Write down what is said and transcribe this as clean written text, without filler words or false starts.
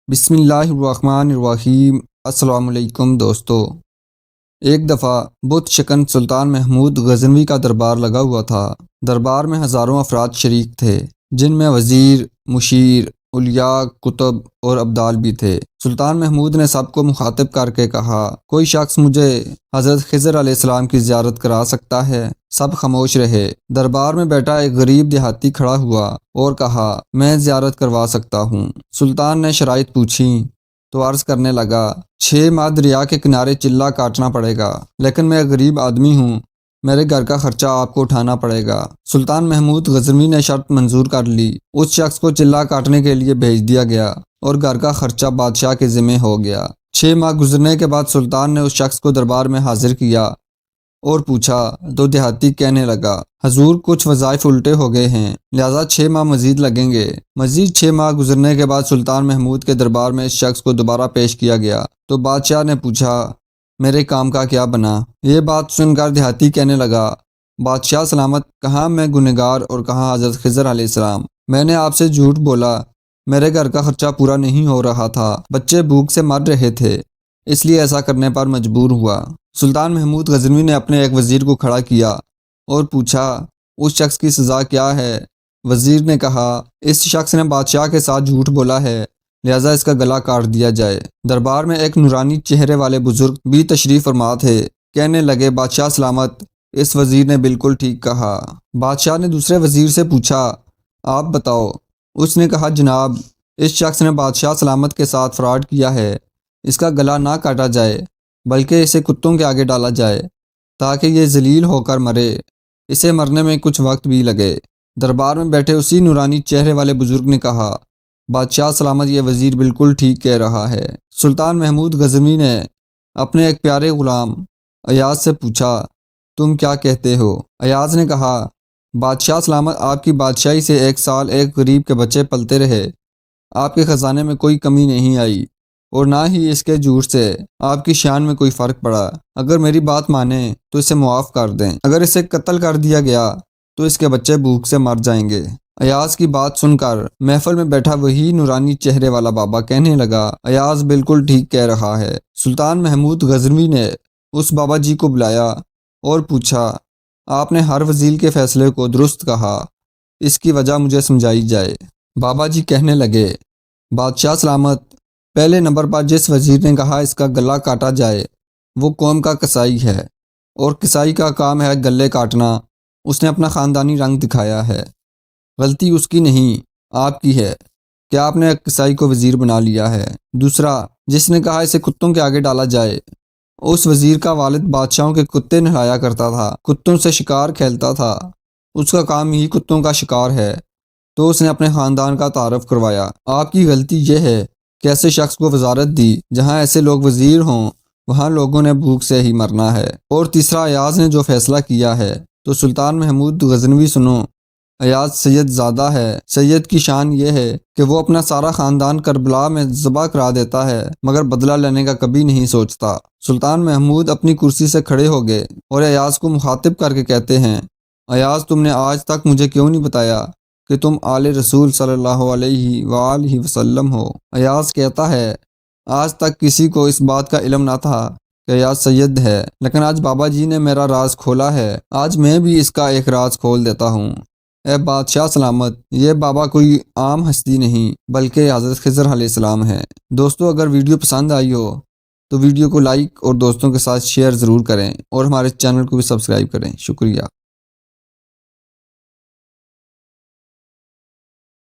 بسم اللہ الرحمن الرحیم۔ السلام علیکم دوستو۔ ایک دفعہ بت شکن سلطان محمود غزنوی کا دربار لگا ہوا تھا۔ دربار میں ہزاروں افراد شریک تھے، جن میں وزیر، مشیر، اولیاء، کتب اور ابدال بھی تھے۔ سلطان محمود نے سب کو مخاطب کر کے کہا، کوئی شخص مجھے حضرت خضر علیہ السلام کی زیارت کرا سکتا ہے؟ سب خاموش رہے۔ دربار میں بیٹھا ایک غریب دیہاتی کھڑا ہوا اور کہا، میں زیارت کروا سکتا ہوں۔ سلطان نے شرائط پوچھی تو عرض کرنے لگا، 6 ماہ دریا کے کنارے چلہ کاٹنا پڑے گا، لیکن میں غریب آدمی ہوں، میرے گھر کا خرچہ آپ کو اٹھانا پڑے گا۔ سلطان محمود غزنوی نے شرط منظور کر لی۔ اس شخص کو چلہ کاٹنے کے لیے بھیج دیا گیا اور گھر کا خرچہ بادشاہ کے ذمہ ہو گیا۔ 6 ماہ گزرنے کے بعد سلطان نے اس شخص کو دربار میں حاضر کیا اور پوچھا تو دیہاتی کہنے لگا، حضور کچھ وظائف الٹے ہو گئے ہیں، لہذا 6 ماہ مزید لگیں گے۔ مزید 6 ماہ گزرنے کے بعد سلطان محمود کے دربار میں اس شخص کو دوبارہ پیش کیا گیا تو بادشاہ نے پوچھا، میرے کام کا کیا بنا؟ یہ بات سن کر دیہاتی کہنے لگا، بادشاہ سلامت، کہاں میں گنہگار اور کہاں حضرت خضر علیہ السلام۔ میں نے آپ سے جھوٹ بولا، میرے گھر کا خرچہ پورا نہیں ہو رہا تھا، بچے بھوک سے مر رہے تھے، اس لیے ایسا کرنے پر مجبور ہوا۔ سلطان محمود غزنوی نے اپنے ایک وزیر کو کھڑا کیا اور پوچھا، اس شخص کی سزا کیا ہے؟ وزیر نے کہا، اس شخص نے بادشاہ کے ساتھ جھوٹ بولا ہے، لہذا اس کا گلا کاٹ دیا جائے۔ دربار میں ایک نورانی چہرے والے بزرگ بھی تشریف فرما تھے۔ کہنے لگے، بادشاہ سلامت، اس وزیر نے بالکل ٹھیک کہا۔ بادشاہ نے دوسرے وزیر سے پوچھا، آپ بتاؤ۔ اس نے کہا، جناب، اس شخص نے بادشاہ سلامت کے ساتھ فراڈ کیا ہے، اس کا گلا نہ کاٹا جائے بلکہ اسے کتوں کے آگے ڈالا جائے تاکہ یہ ذلیل ہو کر مرے، اسے مرنے میں کچھ وقت بھی لگے۔ دربار میں بیٹھے اسی نورانی چہرے والے بزرگ نے کہا، بادشاہ سلامت، یہ وزیر بالکل ٹھیک کہہ رہا ہے۔ سلطان محمود غزنوی نے اپنے ایک پیارے غلام ایاز سے پوچھا، تم کیا کہتے ہو؟ ایاز نے کہا، بادشاہ سلامت، آپ کی بادشاہی سے 1 سال ایک غریب کے بچے پلتے رہے، آپ کے خزانے میں کوئی کمی نہیں آئی اور نہ ہی اس کے جھوٹ سے آپ کی شان میں کوئی فرق پڑا۔ اگر میری بات مانیں تو اسے معاف کر دیں، اگر اسے قتل کر دیا گیا تو اس کے بچے بھوک سے مر جائیں گے۔ ایاز کی بات سن کر محفل میں بیٹھا وہی نورانی چہرے والا بابا کہنے لگا، ایاز بالکل ٹھیک کہہ رہا ہے۔ سلطان محمود غزنوی نے اس بابا جی کو بلایا اور پوچھا، آپ نے ہر وزیر کے فیصلے کو درست کہا، اس کی وجہ مجھے سمجھائی جائے۔ بابا جی کہنے لگے، بادشاہ سلامت، پہلے نمبر پر جس وزیر نے کہا اس کا گلا کاٹا جائے وہ قوم کا قصائی ہے، اور قصائی کا کام ہے گلے کاٹنا۔ اس نے اپنا خاندانی رنگ دکھایا ہے، غلطی اس کی نہیں، آپ کی ہے کہ آپ نے ایک قصائی کو وزیر بنا لیا ہے۔ دوسرا، جس نے کہا اسے کتوں کے آگے ڈالا جائے، اس وزیر کا والد بادشاہوں کے کتے نہلایا کرتا تھا، کتوں سے شکار کھیلتا تھا، اس کا کام ہی کتوں کا شکار ہے، تو اس نے اپنے خاندان کا تعارف کروایا۔ آپ کی غلطی یہ ہے کہ ایسے شخص کو وزارت دی، جہاں ایسے لوگ وزیر ہوں وہاں لوگوں نے بھوک سے ہی مرنا ہے۔ اور تیسرا، ایاز نے جو فیصلہ کیا ہے تو سلطان محمود غزنوی سنو، ایاز سید زادہ ہے۔ سید کی شان یہ ہے کہ وہ اپنا سارا خاندان کربلا میں ذبح کرا دیتا ہے مگر بدلہ لینے کا کبھی نہیں سوچتا۔ سلطان محمود اپنی کرسی سے کھڑے ہو گئے اور ایاز کو مخاطب کر کے کہتے ہیں، ایاز، تم نے آج تک مجھے کیوں نہیں بتایا کہ تم آل رسول صلی اللہ علیہ وآلہ وسلم ہو؟ ایاز کہتا ہے، آج تک کسی کو اس بات کا علم نہ تھا کہ ایاز سید ہے، لیکن آج بابا جی نے میرا راز کھولا ہے، آج میں بھی اس کا ایک راز کھول دیتا ہوں۔ اے بادشاہ سلامت، یہ بابا کوئی عام ہستی نہیں بلکہ حضرت خضر علیہ السلام ہے۔ دوستو، اگر ویڈیو پسند آئی ہو تو ویڈیو کو لائک اور دوستوں کے ساتھ شیئر ضرور کریں اور ہمارے چینل کو بھی سبسکرائب کریں۔ شکریہ۔